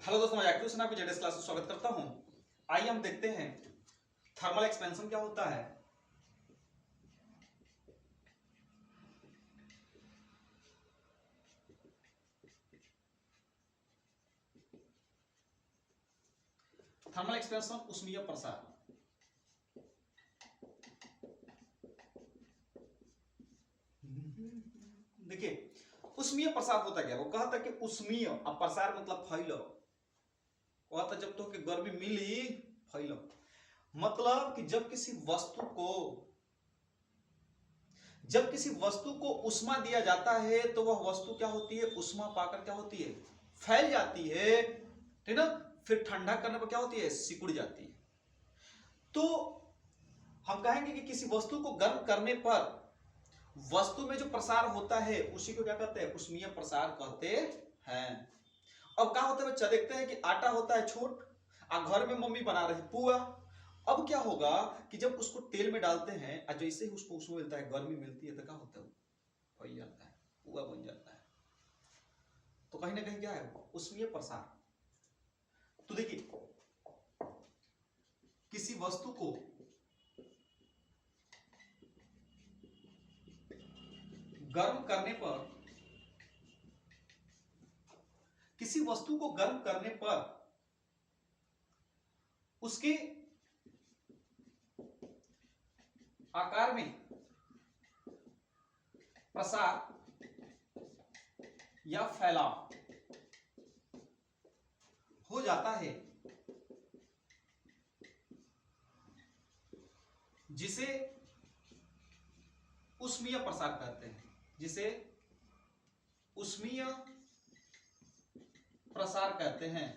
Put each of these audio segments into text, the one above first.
Hello दोस्तों, मैं active सेना आपकी जेडीएस क्लास में स्वागत करता हूं। आइए हम देखते हैं थर्मल एक्सपेंशन क्या होता है। थर्मल एक्सपेंशन उष्मीय प्रसार। देखिए उष्मीय प्रसार होता क्या, वो कहता कि उष्मीय अब प्रसार मतलब फैलो, कहता जब तो कि गर्मी मिली फैलो, मतलब कि जब किसी वस्तु को उष्मा दिया जाता है तो वह वस्तु क्या होती है, उष्मा पाकर क्या होती है, फैल जाती है, ठीक ना। फिर ठंडा करने पर क्या होती है, सिकुड़ जाती है। तो हम कहेंगे कि किसी वस्तु को गर्म करने पर वस्तु में जो प्रसार होता है उसी को क्या कहते हैं, उष्मीय प्रसार कहते हैं। अब क्या होता है बच्चा, देखते हैं कि आटा होता है छोट, घर में मम्मी बना रही पुआ। अब क्या होगा कि जब उसको तेल में डालते हैं और जैसे ही उसको उसमें मिलता है, गर्मी मिलती है, तो क्या होता है, फैल जाता है, पुआ बन जाता है। तो कहीं ना कहीं क्या है, उष्मीय प्रसार। तो देखिए किसी वस्तु को गर्म करने पर किसी वस्तु को गर्म करने पर उसके आकार में प्रसार या फैलाव हो जाता है, जिसे उष्मीय प्रसार कहते हैं, जिसे उष्मीय प्रसार कहते हैं।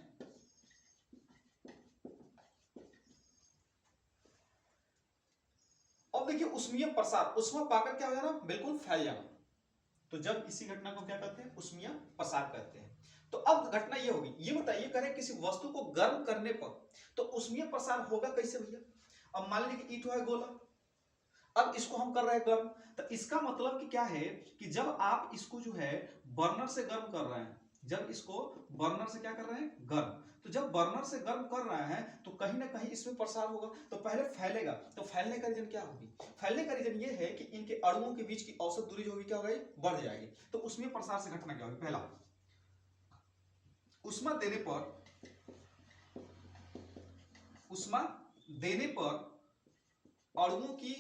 अब देखिए उष्मीय प्रसार, उष्मा पाकर क्या हो जाना, बिल्कुल फैल जाना। तो जब इसी घटना को क्या कहते हैं, उष्मीय प्रसार कहते हैं। तो अब घटना ये होगी, ये बताइए करें किसी वस्तु को गर्म करने पर तो उष्मीय प्रसार होगा कैसे भैया। अब मान लीजिए कि ईंट है गोला, अब इसको हम कर रहे हैं गर्म, तो इसका मतलब कि क्या है कि जब आप इसको जो है बर्नर से गर्म कर रहे हैं, जब इसको बर्नर से क्या कर रहे हैं, गर्म, तो जब बर्नर से गर्म कर रहे हैं तो कहीं ना कहीं इसमें प्रसार होगा, तो पहले फैलेगा। तो फैलने का रीजन क्या होगी, फैलने का रीजन ये है कि इनके अणुओं के बीच की औसत दूरी जो होगी क्या होगी, बढ़ जाएगी। तो उसमें प्रसार से घटना क्या होगी, पहला उष्मा देने पर अणुओं की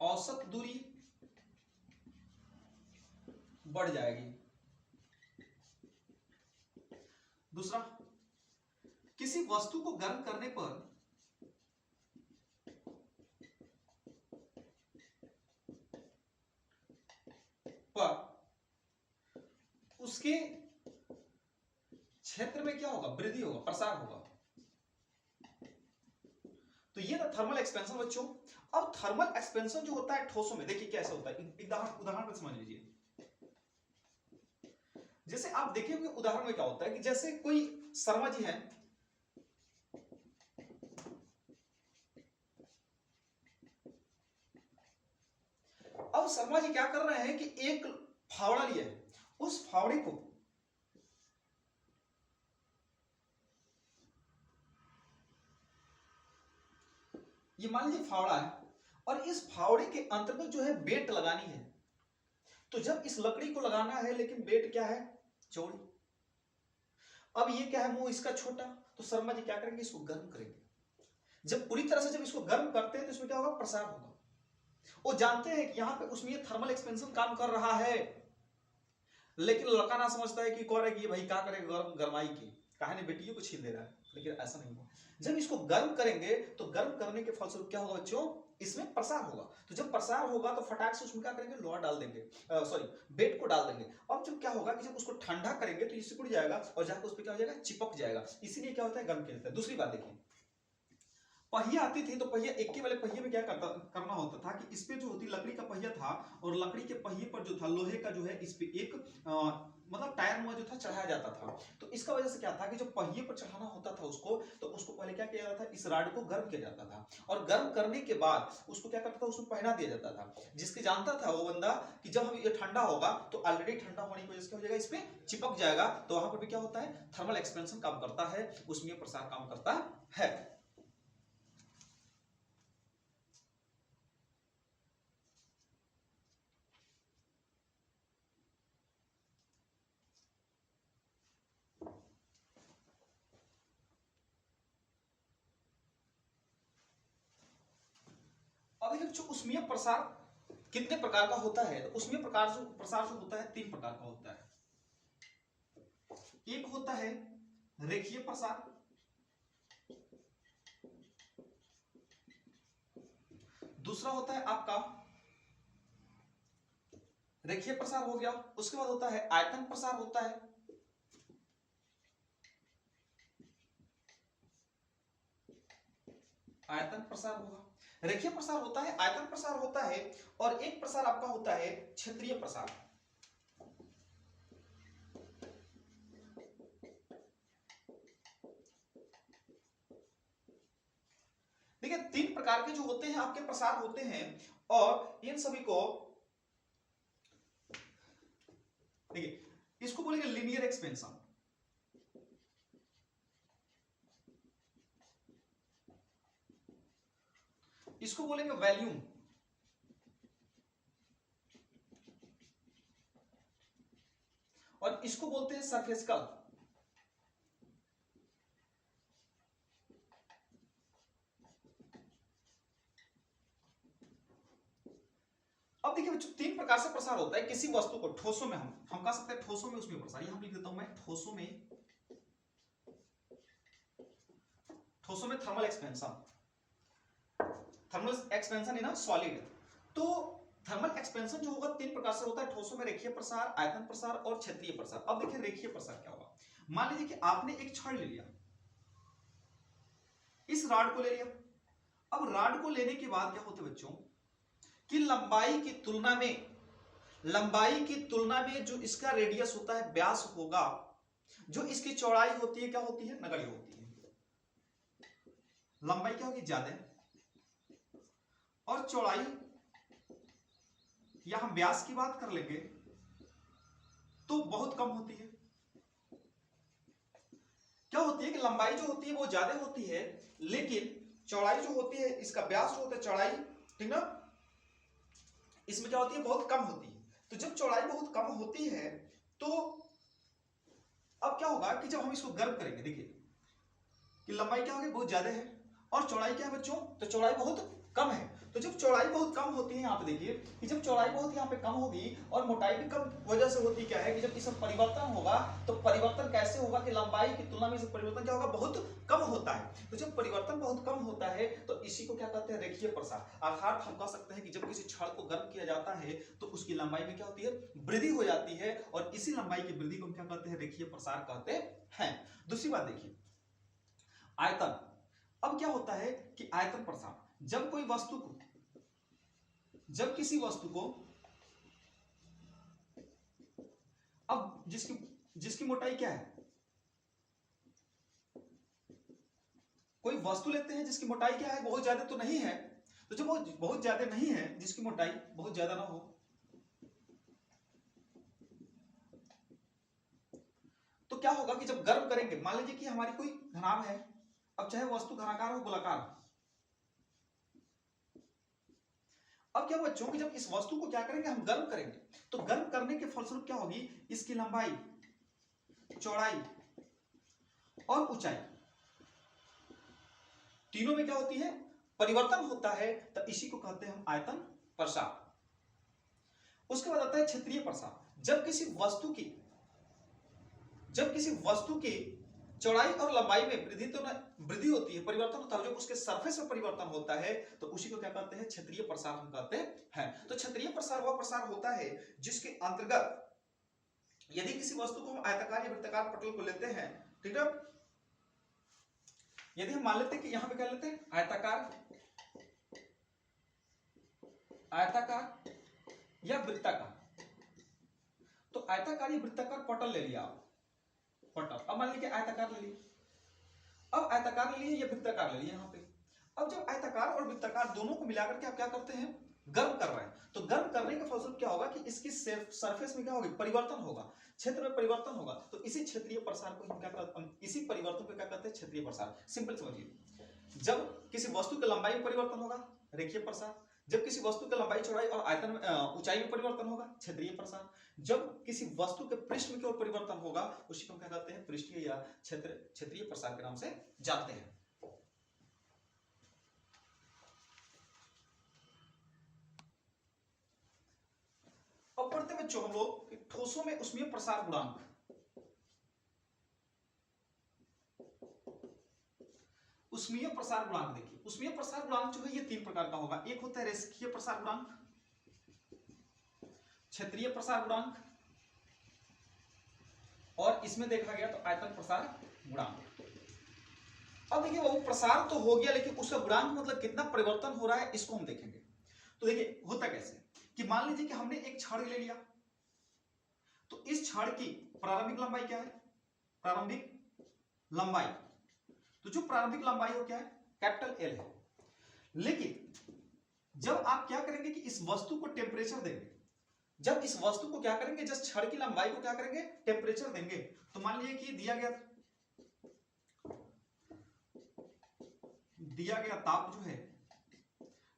औसत दूरी बढ़ जाएगी। दूसरा, किसी वस्तु को गर्म करने पर उसके क्षेत्र में क्या होगा, वृद्धि होगा, प्रसार होगा। तो ये था थर्मल एक्सपेंशन बच्चों। अब थर्मल एक्सपेंशन जो होता है ठोसों में, देखिए कैसे होता है, उदाहरण पर समझ लीजिए। जैसे आप देखेंगे उदाहरण में क्या होता है कि जैसे कोई शर्मा जी हैं, अब शर्मा जी क्या कर रहे हैं कि एक फावड़ा लिया है, उस फावड़े को ये मान लीजिए फावड़ा है, और इस फावड़े के अंतर्गत जो है बेट लगानी है। तो जब इस लकड़ी को लगाना है, लेकिन बेट क्या है, चौड़ी। अब ये क्या है, मुंह इसका छोटा, तो शर्मा जी क्या करेंगे, इसको गर्म करेंगे। जब पूरी तरह से जब इसको गर्म करते हैं तो इसमें क्या होगा, प्रसार होगा। वो जानते हैं कि यहां पे उसमें थर्मल एक्सपेंशन काम कर रहा है, लेकिन लड़का ना समझता है कि कौन है कि भाई क्या करेगा, गर्म गरमाई की कहानी बेटियों को छीन दे रहा है। लेकिन ऐसा नहीं हुआ, जब इसको गर्म करेंगे तो गर्म करने के फलस्वरूप क्या होगा बच्चों, इसमें प्रसार होगा। तो जब प्रसार होगा तो फटाक से उसमें क्या करेंगे, लोहा डाल देंगे, सॉरी बेट को डाल देंगे। अब जब क्या होगा कि जब उसको ठंडा करेंगे तो ये सिकुड़ जाएगा और जाकर उस पर क्या हो जाएगा, चिपक जाएगा। इसीलिए क्या होता है, गर्म किया जाता है। दूसरी बात देखिए, पहिया आती थी तो पहिया इक्के वाले पहिए में क्या करना होता था कि इस पे जो होती लकड़ी का पहिया था और लकड़ी के पहिए पर जो था लोहे का जो है इस पे एक मतलब टायर नुमा जो था चढ़ाया जाता था। तो इसका वजह से क्या था कि जो पहिए पर चढ़ाना होता था उसको, तो उसको पहले क्या किया जाता था, इस राड को गर्म किया जाता था और गर्म करने के बाद उसको क्या करता था, उसको पहना दिया जाता था। जिसके जानता था वो बंदा कि जब हम ये ठंडा होगा तो ऑलरेडी ठंडा होने की वजह से क्या हो जाएगा, इस पे चिपक जाएगा, तो वहां पर भी क्या होता है, थर्मल एक्सपेंशन काम करता है, उसमें प्रसार काम करता है। अब देखिए जो उष्मीय प्रसार कितने प्रकार का होता है, तो उष्मीय प्रसार जो होता है 3 प्रकार का होता है। एक होता है रेखीय प्रसार, दूसरा होता है आपका रेखीय प्रसार हो गया, उसके बाद होता है आयतन प्रसार होता है, आयतन प्रसार होगा, रेखीय प्रसार होता है, आयतन प्रसार होता है, और एक प्रसार आपका होता है क्षेत्रीय प्रसार। देखिए 3 प्रकार के जो होते हैं आपके प्रसार होते हैं, और इन सभी को देखिए इसको बोलेंगे लीनियर एक्सपेंशन, इसको बोलेंगे वॉल्यूम, और इसको बोलते हैं सरफेस कर्व। अब देखिए बच्चों 3 प्रकार से प्रसार होता है किसी वस्तु को, ठोसों में हम कह सकते हैं ठोसों में उसमें प्रसार, यहां लिख देता हूं मैं ठोसों में thermal expansion, thermal expansion in a solid. तो थर्मल एक्सपेंशन जो होगा 3 प्रकार से होता है, ठोसों में रेखीय प्रसार, आयतन प्रसार और क्षेत्रीय प्रसार। अब देखिए रेखीय प्रसार क्या होगा, मान लीजिए कि आपने एक छड़ ले लिया, इस रॉड को ले लिया, अब रॉड को लेने के बाद क्या होता है बच्चों कि लंबाई की तुलना में जो इसका रेडियस होता है, व्यास होगा, जो इसकी चौड़ाई होती है क्या होती है, नगण्य होती है। लंबाई क्या होगी, ज्यादा, और चौड़ाई या हम व्यास की बात कर लेंगे तो बहुत कम होती है। क्या होती है कि लंबाई जो होती है वो ज्यादा होती है, लेकिन चौड़ाई जो होती है, इसका व्यास जो होता है, चौड़ाई, ठीक ना, इसमें क्या होती है, बहुत कम होती है। तो जब चौड़ाई बहुत कम होती है तो अब क्या होगा कि जब हम इसको गर्म करेंगे, देखिए कि लंबाई क्या होगी, बहुत ज्यादा है, और चौड़ाई क्या है बच्चों, तो चौड़ाई बहुत कम है। तो जब चौड़ाई बहुत कम होती है, यहाँ पे देखिए कि जब चौड़ाई बहुत यहाँ पे कम होगी और मोटाई भी कम, वजह से होती क्या है कि जब इसमें परिवर्तन होगा, तो परिवर्तन कैसे होगा कि लंबाई की तुलना में इसमें परिवर्तन क्या होगा, बहुत कम होता है। तो जब परिवर्तन बहुत कम होता है तो इसी को क्या कहते हैं, रेखीय प्रसार। अर्थात हम कह सकते हैं कि जब किसी छड़ को गर्म किया जाता है तो उसकी लंबाई में क्या होती है, वृद्धि हो जाती है, और इसी लंबाई की वृद्धि को हम क्या कहते हैं, रेखीय प्रसार कहते हैं। दूसरी बात देखिए आयतन। अब क्या होता है कि आयतन प्रसार, जब कोई वस्तु को, जब किसी वस्तु को, अब जिसकी जिसकी मोटाई क्या है, कोई वस्तु लेते हैं जिसकी मोटाई क्या है, बहुत ज्यादा तो नहीं है, तो जब वो बहुत ज्यादा नहीं है, जिसकी मोटाई बहुत ज्यादा ना हो, तो क्या होगा कि जब गर्म करेंगे, मान लीजिए कि हमारी कोई घनाभ है, अब चाहे वस्तु घनाकार हो गोलाकार, अब क्या बच्चों कि जब इस वस्तु को क्या करेंगे, हम गर्म करेंगे, तो गर्म करने के फलस्वरूप क्या होगी, इसकी लंबाई, चौड़ाई और ऊंचाई तीनों में क्या होती है, परिवर्तन होता है, तो इसी को कहते हैं हम आयतन प्रसार। उसके बाद आता है क्षेत्रीय प्रसार। जब किसी वस्तु की चौड़ाई और लंबाई में वृद्धि होती है, परिवर्तन होता है, जब उसके सरफेस में परिवर्तन होता है, तो उसी को क्या कहते हैं, क्षेत्रीय प्रसार हम कहते हैं। तो क्षेत्रीय प्रसार वह प्रसार होता है जिसके अंतर्गत यदि किसी वस्तु को हम आयताकार या वृत्ताकार पटल को लेते हैं, ठीक है, यदि हम मान लेते हैं कि यहां पे क्या लेते हैं आयताकार, आयताकार या वृत्ताकार, तो आयताकार या वृत्ताकार पटल ले लिया आप, पटल। अब मान लीजिए आयताकार ले लिया, अब आयताकार ले लिए या वृत्ताकार ले लिए यहां पे। अब जब आयताकार और वृत्ताकार दोनों को मिलाकर के आप क्या करते हैं, गर्म कर रहे हैं, तो गर्म करने के फलस्वरूप क्या होगा कि इसकी सरफेस में क्या होगा, परिवर्तन होगा, क्षेत्र में परिवर्तन होगा। तो इसी क्षेत्रीय प्रसार को हम क्या करते हैं, इसी परिवर्तन को क्या कहते हैं, क्षेत्रीय प्रसार। सिंपल समझिए, जब किसी वस्तु की लंबाई में परिवर्तन होगा, रेखीय प्रसार। जब किसी वस्तु की लंबाई, चौड़ाई और आयतन में ऊंचाई में परिवर्तन होगा, क्षेत्रीय प्रसार। जब किसी वस्तु के पृष्ठ में केवल परिवर्तन होगा, उसी को क्या कहते हैं, पृष्ठीय या क्षेत्रीय प्रसार के नाम से जानते हैं। अब पढ़ते बच्चों हम लोग ठोसों में ऊष्मीय प्रसार गुणांक। ऊष्मीय प्रसार गुणांक देखिए, ऊष्मीय प्रसार गुणांक जो है ये तीन प्रकार का होगा। एक होता है रेखीय प्रसार गुणांक, क्षेत्रीय प्रसार गुणांक, और इसमें देखा गया तो आयतन प्रसार गुणांक। अब देखिए वो प्रसार तो हो गया, लेकिन उसका गुणांक मतलब कितना परिवर्तन हो रहा है, इसको हम देखेंगे। तो देखिए होता कैसे कि मान लीजिए कि हमने एक छड़ ले लिया, तो इस छड़ की प्रारंभिक लंबाई क्या है, प्रारंभिक लंबाई, तो जो प्रारंभिक लंबाई हो क्या है, कैपिटल एल है। लेकिन जब आप क्या करेंगे कि इस वस्तु को टेम्परेचर देंगे, जब इस वस्तु को क्या करेंगे, जिस छड़ की लंबाई को क्या करेंगे, टेम्परेचर देंगे, तो मान लीजिए कि दिया गया ताप जो है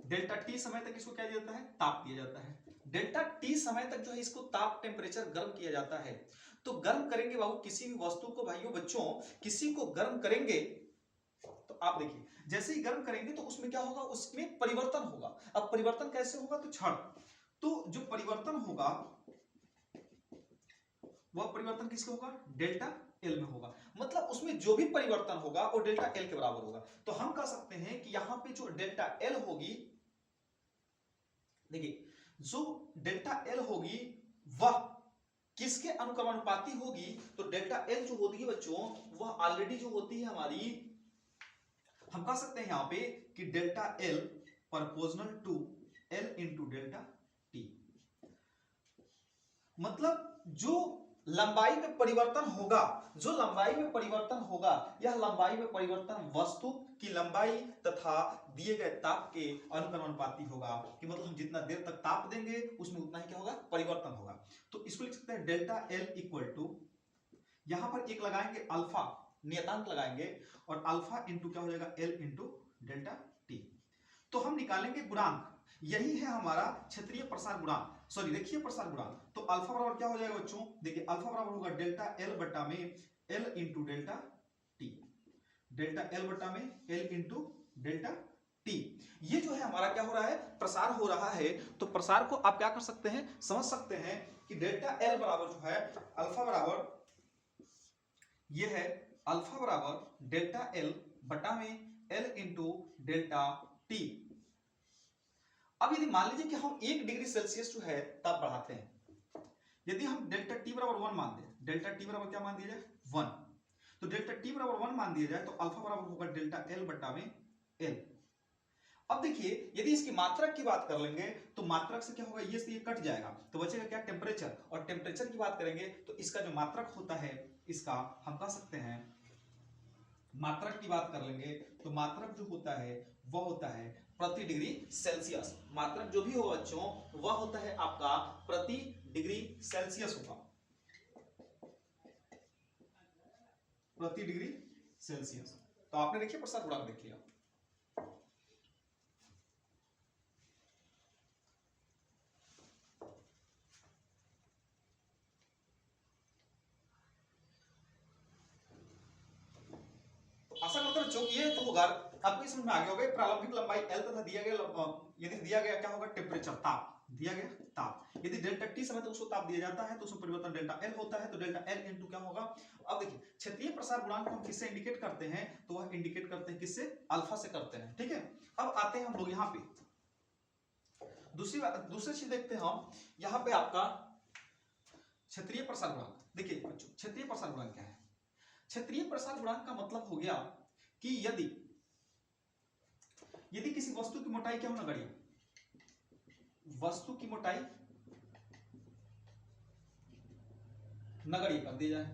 डेल्टा टी समय तक इसको क्या दिया जाता है, ताप दिया जाता है। डेल्टा टी समय तक जो है इसको ताप, टेम्परेचर गर्म किया जाता है। तो गर्म करेंगे बाबू किसी भी वस्तु को, भाइयों बच्चों किसी को गर्म करेंगे, तो आप देखिए जैसे ही गर्म करेंगे तो उसमें क्या होगा, उसमें परिवर्तन होगा। अब परिवर्तन कैसे होगा, तो क्षण, तो जो परिवर्तन होगा वह परिवर्तन किसका होगा, डेल्टा एल में होगा। मतलब उसमें जो भी परिवर्तन होगा वो डेल्टा एल के बराबर होगा। तो हम कह सकते हैं कि यहां पे जो डेल्टा एल होगी, देखिए जो डेल्टा एल होगी वह किसके अनुक्रमानुपाती होगी, तो डेल्टा एल जो होती है बच्चों, वह ऑलरेडी जो होती है हमारी, हम कह सकते हैं यहां पे कि delta L proportional to L into delta T. मतलब जो लंबाई में परिवर्तन होगा, जो लंबाई में परिवर्तन होगा, यह लंबाई में परिवर्तन वस्तु की लंबाई तथा दिए गए ताप के अनुक्रमानुपाती होगा। कि मतलब हम जितना देर तक ताप देंगे उसमें उतना ही क्या होगा, परिवर्तन होगा। तो इसको लिख सकते हैं डेल्टा एल इक्वल टू, यहां पर एक लगाएंगे अल्फा, नियतांक लगाएंगे, और अल्फा इंटू क्या हो जाएगा, एल इंटू डेल्टा टी। तो हम निकालेंगे गुणांक, यही है हमारा क्षेत्रीय प्रसार गुणांक, सॉरी रेखीय प्रसार गुणांक। तो अल्फा बराबर क्या हो जाएगा बच्चों, देखिए अल्फा बराबर होगा डेल्टा एल बटा में L into delta T, delta L बटा में एल इंटू डेल्टा टी। ये जो है हमारा क्या हो रहा है, प्रसार हो रहा है। तो प्रसार को आप क्या कर सकते हैं, समझ सकते हैं कि डेल्टा एल बराबर जो है अल्फा बराबर, ये है अल्फा बराबर डेल्टा एल बटा में एल इंटू डेल्टा टी। अब यदि मान लीजिए कि हम 1 डिग्री सेल्सियस जो है ताप बढ़ाते हैं, यदि हम डेल्टा टी बराबर 1 मान दें, डेल्टा टी बराबर क्या मान दिया जाए, 1, तो डेल्टा टी बराबर 1 मान दिया जाए तो अल्फा बराबर होगा डेल्टा एल बटा में एल। अब देखिए यदि इसकी मात्रक की बात कर लेंगे तो मात्रक से क्या होगा, ये से ये कट जाएगा, तो बचेगा क्या, टेम्परेचर। और टेम्परेचर की बात करेंगे तो इसका जो मात्रक होता है, इसका हम कह सकते हैं, मात्रक की बात कर लेंगे तो मात्रक जो होता है वह होता है प्रति डिग्री सेल्सियस। मात्रक जो भी हो बच्चों वह होता है आपका प्रति डिग्री सेल्सियस होगा, प्रति डिग्री सेल्सियस। तो आपने देखिए प्रसार गुणांक देख लिया। आशा करता हूं बच्चों ये जो होगा आपको समझ में आ गया होगा। प्रारंभिक लंबाई एल तथा दिया गया, यदि दिया गया क्या होगा, टेम्परेचर, ताप दिया गया, ताप, यदि डेल्टा टी समय तक उसको ताप दिया जाता है तो उसमें परिवर्तन डेल्टा एल होता है। तो डेल्टा एल इंटू क्या होगा, अब देखिए क्षेत्रीय प्रसार गुणांक हम किससे इंडिकेट करते हैं, तो वह इंडिकेट करते हैं किससे, अल्फा से करते हैं। ठीक है, अब आते हैं हम लोग यहाँ पे दूसरी चीज देखते हैं हम यहाँ पे आपका क्षेत्रीय प्रसार गुणांक। देखिए बच्चों क्षेत्रीय प्रसार गुणांक क्या है, क्षेत्रीय प्रसार गुणांक का मतलब हो गया कि यदि किसी वस्तु की मोटाई क्या हो नगण्य, वस्तु की मोटाई नगण्य कर दी जाए,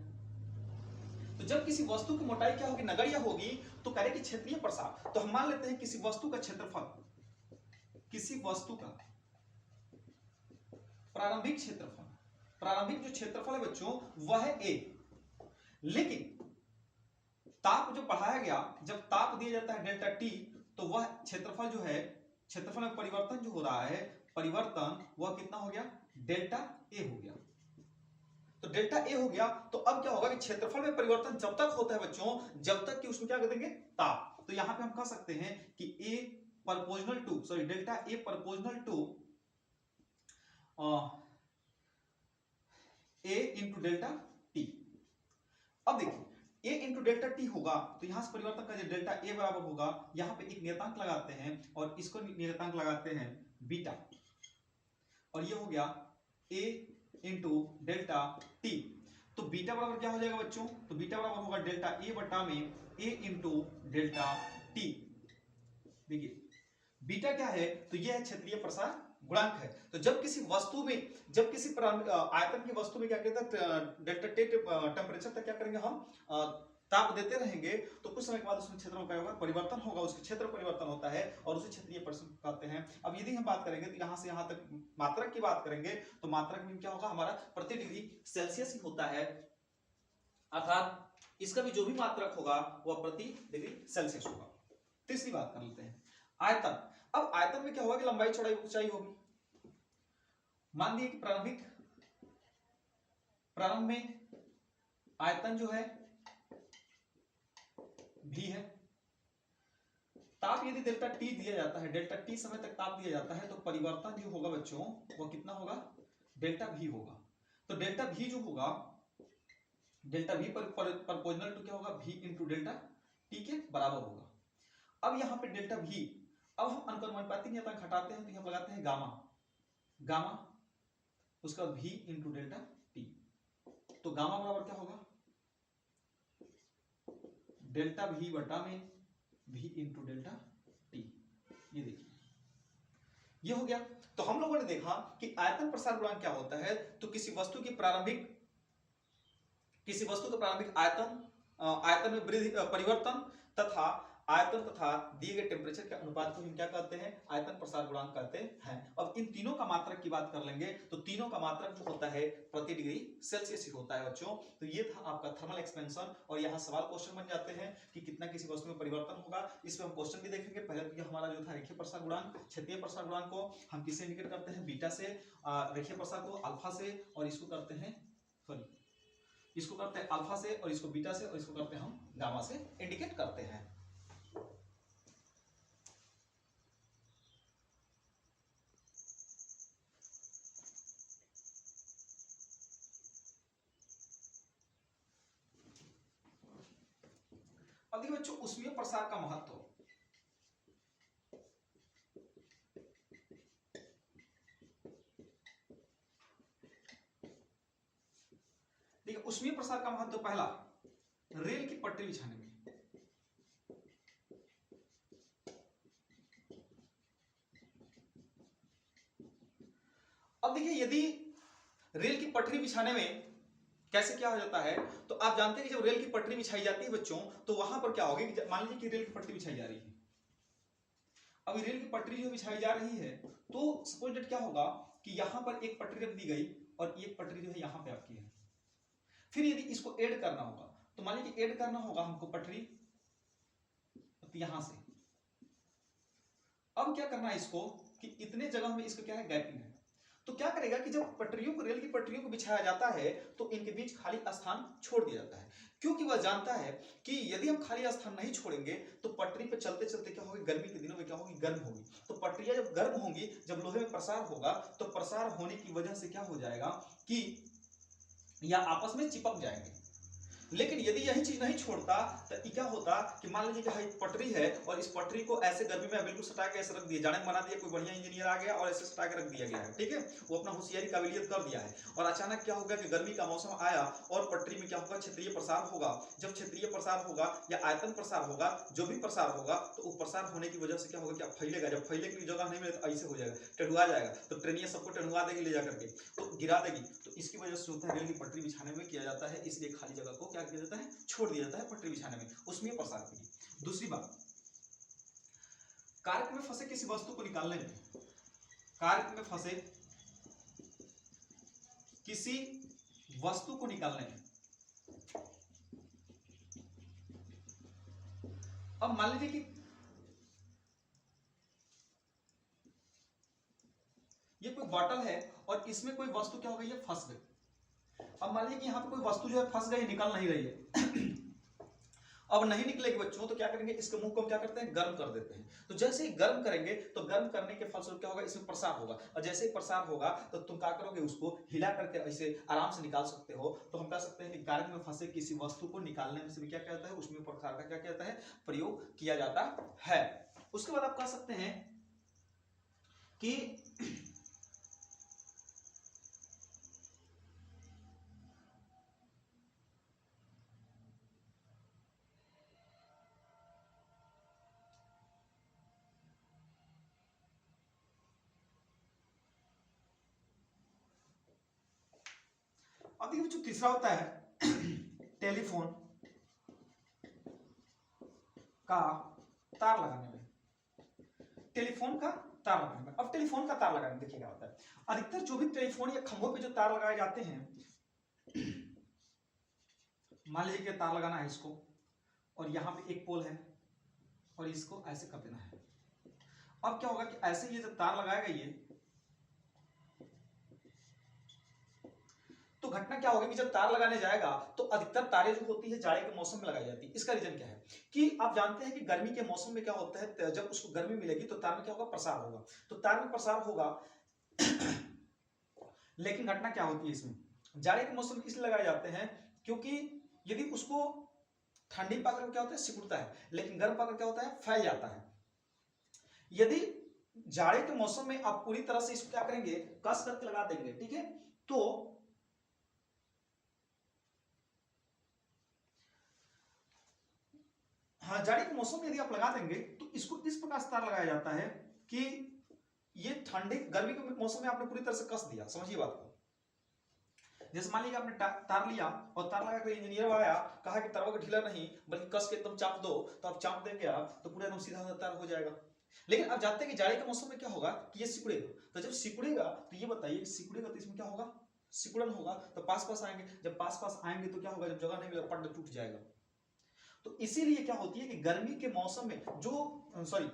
तो जब किसी वस्तु की मोटाई क्या होगी, नगण्य होगी, तो कह रहे कि क्षेत्रीय प्रसार। तो हम मान लेते हैं किसी वस्तु का क्षेत्रफल, किसी वस्तु का प्रारंभिक क्षेत्रफल, प्रारंभिक जो क्षेत्रफल है बच्चों वह है a, लेकिन ताप जो बढ़ाया गया, जब ताप दिया जाता है डेल्टा टी, तो वह क्षेत्रफल जो है, क्षेत्रफल में परिवर्तन जो हो रहा है, परिवर्तन वह कितना हो गया, डेल्टा ए हो गया। तो डेल्टा ए हो गया, तो अब क्या होगा कि क्षेत्रफल में परिवर्तन जब तक होता है बच्चों, जब तक कि उसमें क्या कर देंगे, ताप। तो यहां पे हम कह सकते हैं कि A proportional to, sorry delta A proportional to A into delta T. अब देखिए ए इंटू डेल्टा टी होगा, तो यहां से परिवर्तन का डेल्टा ए बराबर होगा, यहां पे एक नियतांक लगाते हैं और इसको नियतांक लगाते हैं बीटा, और ये हो गया ए इंटू डेल्टा टी। तो बीटा बराबर क्या हो जाएगा बच्चों, तो बीटा बराबर होगा डेल्टा ए बटा में ए इंटू डेल्टा टी। देखिए बीटा क्या है, तो यह है क्षेत्रीय प्रसार गुणांक है। तो जब किसी वस्तु में, जब किसी आयतन की वस्तु में क्या कहते हैं, डेल्टा टी टेम्परेचर तक क्या करेंगे हम, ताप देते रहेंगे, तो कुछ समय के बाद उसमें क्षेत्र में क्या होगा, परिवर्तन होगा, उसके क्षेत्र परिवर्तन होता है और उसे क्षेत्रीय प्रसार कहते हैं। अब यदि हम बात करेंगे तो यहां से यहां तक मात्रक की बात करेंगे, तो मात्रक में क्या होगा, हमारा प्रति डिग्री सेल्सियस ही होता है, अर्थात इसका भी जो भी मात्रक होगा वह प्रति डिग्री सेल्सियस होगा। तीसरी बात कर लेते हैं आयतन। अब आयतन में क्या होगा कि लंबाई चौड़ाई ऊंचाई होगी। मान लीजिए कि प्रारंभ में आयतन जो है भी है, ताप यदि डेल्टा टी दिया जाता है, डेल्टा टी समय तक ताप दिया जाता है, तो परिवर्तन जो होगा बच्चों वो कितना होगा, डेल्टा भी होगा। तो डेल्टा भी जो होगा, डेल्टा भी प्रोपोर्शनल टू क्या होगा, भी इंटू डेल्टा टी के बराबर होगा। अब यहाँ पे डेल्टा भी, अब हम अनुक्रमानुपाती नियतांक हटाते हैं तो यहाँ लगाते हैं गामा, गामा उसका भी इंटू डेल्टा टी। तो गामा बराबर क्या होगा, डेल्टा भी बटा में भी इंटू डेल्टा टी। ये देखिए ये हो गया। तो हम लोगों ने देखा कि आयतन प्रसार गुणांक क्या होता है, तो किसी वस्तु का प्रारंभिक आयतन में वृद्धि, परिवर्तन तथा आयतन तथा दिए गए टेम्परेचर के अनुपात को हम क्या कहते हैं, आयतन प्रसार गुणांक कहते हैं। अब इन तीनों का मात्रक की बात कर लेंगे, तो तीनों का मात्रक जो होता है प्रति डिग्री सेल्सियस ही होता है बच्चों। तो ये था आपका थर्मल एक्सपेंशन, और यहाँ सवाल क्वेश्चन बन जाते हैं कि कितना किसी वस्तु में परिवर्तन होगा। इस पर हम क्वेश्चन भी देखेंगे। पहले तो ये हमारा जो था रेखीय प्रसार गुणांक, क्षेत्रीय प्रसार गुणांक को हम किससे इंडिकेट करते हैं, बीटा से, रेखीय प्रसार को अल्फा से, और इसको करते हैं इसको करते हैं अल्फा से, और इसको बीटा से, और इसको करते हैं हम गामा से इंडिकेट करते हैं। अब देखिए बच्चों ऊष्मीय प्रसार का महत्व। देखिए ऊष्मीय प्रसार का महत्व, पहला रेल की पटरी बिछाने में, अब देखिए यदि रेल की पटरी बिछाने में कैसे क्या हो जाता है, तो आप जानते हैं कि जब रेल की पटरी बिछाई जाती है बच्चों, तो वहां पर क्या होगी कि मान लीजिए कि रेल की पटरी बिछाई जा रही है। अब रेल की पटरी जो बिछाई जा रही है, तो सपोज दैट क्या होगा कि यहां पर एक पटरी रख दी गई और एक पटरी जो है यहां पे आपकी है। फिर यदि इसको ऐड करना होगा, तो मान लीजिए ऐड करना होगा हमको पटरी यहां से। अब क्या करना है इसको कि इतने जगह में इसको क्या है, गैपिंग है। तो क्या करेगा कि जब पटरियों को, रेल की पटरियों को बिछाया जाता है, तो इनके बीच खाली स्थान छोड़ दिया जाता है, क्योंकि वह जानता है कि यदि हम खाली स्थान नहीं छोड़ेंगे तो पटरी पर चलते चलते क्या होगी, गर्मी के दिनों में क्या होगी, गर्म होगी। तो पटरियां जब गर्म होंगी, जब लोहे में प्रसार होगा, तो प्रसार होने की वजह से क्या हो जाएगा कि या आपस में चिपक जाएंगे। लेकिन यदि यही चीज नहीं छोड़ता तो क्या होता कि मान लीजिए कि पटरी है और इस पटरी को ऐसे गर्मी में बिल्कुल सटा के ऐसे रख दिया, जाने बना दिया, कोई बढ़िया इंजीनियर आ गया और ऐसे सटा के रख दिया गया है, ठीक है, वो अपना होशियारी काबिलियत कर दिया है। और अचानक क्या होगा कि गर्मी का मौसम आया और पटरी में क्या होगा, क्षेत्रीय प्रसार होगा। जब क्षेत्रीय प्रसार होगा या आयतन प्रसार होगा, जो भी प्रसार होगा, तो वो प्रसार होने की वजह से क्या होगा, क्या फैलेगा। जब फैलने की जगह नहीं मिले तो ऐसे हो जाएगा, टेढ़ुआ जाएगा, तो ट्रेनिया सबको टेढ़ुआ देगी ले जाकर के, तो गिरा देगी। तो इसकी वजह से होता है रेल की पटरी बिछाने में किया जाता है, इसलिए खाली जगह को क्या किया जाता है, छोड़ दिया जाता है पटरी बिछाने में, उसमें प्रसार के लिए। दूसरी बात, कार्क में फंसे किसी वस्तु को निकालने में, कार्क में फंसे किसी वस्तु को निकालने में, अब मान लीजिए कि ये कोई बॉटल है और इसमें कोई वस्तु क्या हो गई है, फंस गई। अब मान लीजिए कि यहाँ पे कोई वस्तु जो है फंस गई, निकल नहीं रही है अब नहीं निकलेगी बच्चों, तो क्या करेंगे, इसके मुंह को हम क्या करते हैं, गर्म कर देते हैं। तो जैसे ही गर्म करेंगे तो गर्म करने के फलस्वरूप क्या होगा, इसमें प्रसार होगा, और जैसे ही प्रसार होगा तो तुम क्या करोगे, उसको हिला करके ऐसे आराम से निकाल सकते हो। तो हम कह सकते हैं कि कार्क में फंसे किसी वस्तु को निकालने में से भी क्या कहता है, उसमें प्रसार का क्या कहता है, प्रयोग किया जाता है। उसके बाद आप कह सकते हैं कि अब देखिए जो तीसरा होता है टेलीफोन का तार लगाने में, टेलीफोन का तार लगाने में। अब टेलीफोन का तार लगाने में देखिए क्या होता है, अधिकतर जो भी टेलीफोन या खंभों पे जो तार लगाए जाते हैं, मान लीजिए कि तार लगाना है इसको, और यहां पे एक पोल है और इसको ऐसे कर देना है। अब क्या होगा कि ऐसे ये जब तार लगाएगा ये, तो घटना क्या होगी कि जब तार लगाने जाएगा तो अधिकतर तारें जो होती है जाड़े के मौसम में लगाई जाती है। इसका रीजन क्या है कि आप जानते हैं कि गर्मी के मौसम में क्या होता है, जब उसको गर्मी मिलेगी तो तार में क्या होगा, प्रसार होगा। तो तार में प्रसार होगा लेकिन घटना क्या होती है इसमें, जाड़े के मौसम में इसलिए लगाए जाते हैं क्योंकि यदि उसको ठंडी पाकर क्या होता है, सिकुड़ता है, लेकिन गर्म पाकर क्या होता है, फैल जाता है। यदि जाड़े के मौसम में आप पूरी तरह से इसको क्या करेंगे, कस करके लगा देंगे, ठीक है, तो हाँ, जाड़े के मौसम में यदि आप लगा देंगे तो इसको इस प्रकार से तार लगाया जाता है कि ये ठंडे गर्मी के मौसम में आपने पूरी तरह से कस दिया, समझिए बात को। जैसे मान लीजिए आपने तार लिया और तार लगा कर इंजीनियर आया, कहा कि तारों को ढीला नहीं बल्कि कस के एकदम चाप दो, तो आप चाप देंगे आप तो पूरा एकदम सीधा तार हो जाएगा। लेकिन आप जानते हैं कि जाड़े के मौसम में क्या होगा कि ये सिकुड़ेगा, तो जब सिकुड़ेगा तो ये बताइए सिकुड़ेगा तो इसमें क्या होगा, सिकुड़न होगा, तो पास पास आएंगे, जब पास पास आएंगे तो क्या होगा, जब जगह नहीं मिलेगा पट टूट जाएगा। तो इसीलिए क्या होती है कि गर्मी के मौसम में जो सॉरी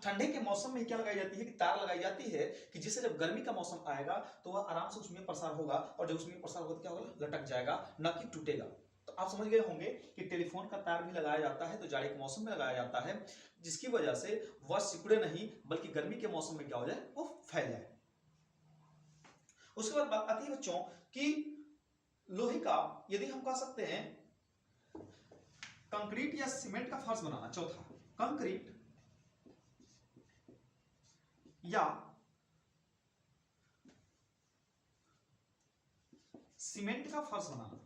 ठंडे के मौसम में क्या लगाई जाती है कि तार लगाई जाती है कि जिससे जब गर्मी का मौसम आएगा तो वह आराम से उसमें प्रसार होगा, और जब उसमें प्रसार होगा तो क्या होगा, लटक जाएगा, न कि टूटेगा। तो आप समझ गए होंगे कि टेलीफोन का तार भी लगाया जाता है तो जाड़े के मौसम में लगाया जाता है, जिसकी वजह से वह सिकुड़े नहीं बल्कि गर्मी के मौसम में क्या हो जाए, वो फैल जाए। उसके बाद बात आती है बच्चों कि लोहे का यदि हम कह सकते हैं कंक्रीट या सीमेंट का फर्श बनाना, चौथा कंक्रीट या सीमेंट का फर्श बनाना।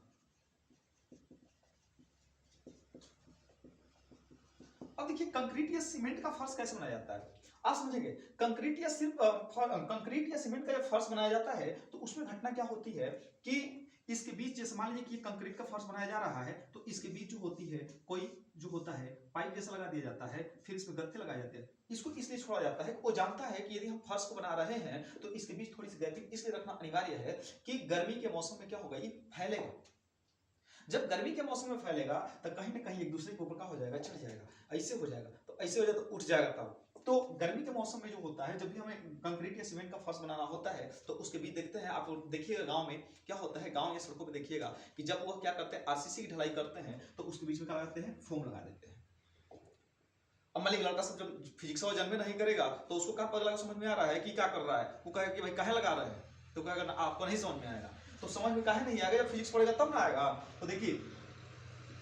अब देखिए कंक्रीट या सीमेंट का फर्श कैसे बनाया जाता है, आप समझेंगे। कंक्रीट या सिर्फ कंक्रीट या सीमेंट का जब फर्श बनाया जाता है तो उसमें घटना क्या होती है कि इसके बीच, जैसे मान लीजिए कि कंक्रीट का फर्श बनाया जा रहा है तो इसके बीच जो होती है कोई जो होता है पाइप जैसा लगा दिया जाता है, फिर इसमें गत्ते लगाए जाते हैं। इसको इसलिए छोड़ा जाता है, वो जानता है कि यदि हम फर्श को बना रहे हैं तो इसके बीच थोड़ी सी गैपिंग इसलिए रखना अनिवार्य है कि गर्मी के मौसम में क्या होगा, ये फैलेगा। जब गर्मी के मौसम में फैलेगा तो कहीं ना कहीं एक दूसरे के ऊपर का हो जाएगा, चढ़ जाएगा, ऐसे हो जाएगा, तो ऐसे हो जाए तो उठ जाएगा। तब तो गर्मी के मौसम में जो होता है, जब भी हमें कंक्रीट या सीमेंट का फर्श बनाना होता है तो उसके बीच देखते हैं, आप देखिएगा गांव में क्या होता है, गांव या सड़कों पे देखिएगा कि जब वो क्या करते हैं, आरसीसी की ढलाई करते हैं तो उसके बीच में क्या करते हैं, फोम लगा देते हैं। अब मान लीजिए लड़का सब जब फिजिक्स वाला जन्म नहीं करेगा तो उसको क्या पता लगा, समझ में आ रहा है कि क्या कर रहा है, वो कहे कि भाई काहे लगा रहे हैं, तो कहेगा आपको नहीं समझ में आएगा। तो समझ में काहे नहीं आएगा, जब फिजिक्स पढ़ेगा तब ना आएगा। तो देखिए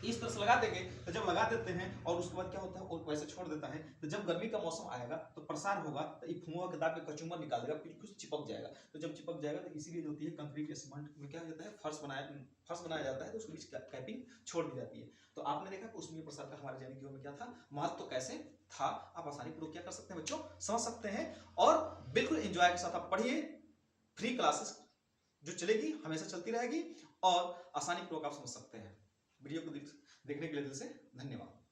इस तरह से लगा देंगे, तो जब लगा देते हैं और उसके बाद क्या होता है, और वैसे छोड़ देता है, तो जब गर्मी का मौसम आएगा तो प्रसार होगा, तो ये फुआ के दाब के कचुम्बर निकाल देगा, फिर कुछ चिपक जाएगा। तो जब चिपक जाएगा तो इसीलिए जो होती है कंक्रीट या सीमेंट में क्या हो जाता है, फर्श बनाया जाता है, तो उसके बीच कैपिंग छोड़ दी जाती है। तो आपने देखा कि उसमें प्रसार का हमारे जैनिक में क्या था, महत्व तो कैसे था, आप आसानी पूर्वक क्या कर सकते हैं बच्चों, समझ सकते हैं। और बिल्कुल एंजॉय के साथ आप पढ़िए, फ्री क्लासेस जो चलेगी हमेशा चलती रहेगी, और आसानी पूर्वक आप समझ सकते हैं। वीडियो को देखने के लिए दिल से धन्यवाद।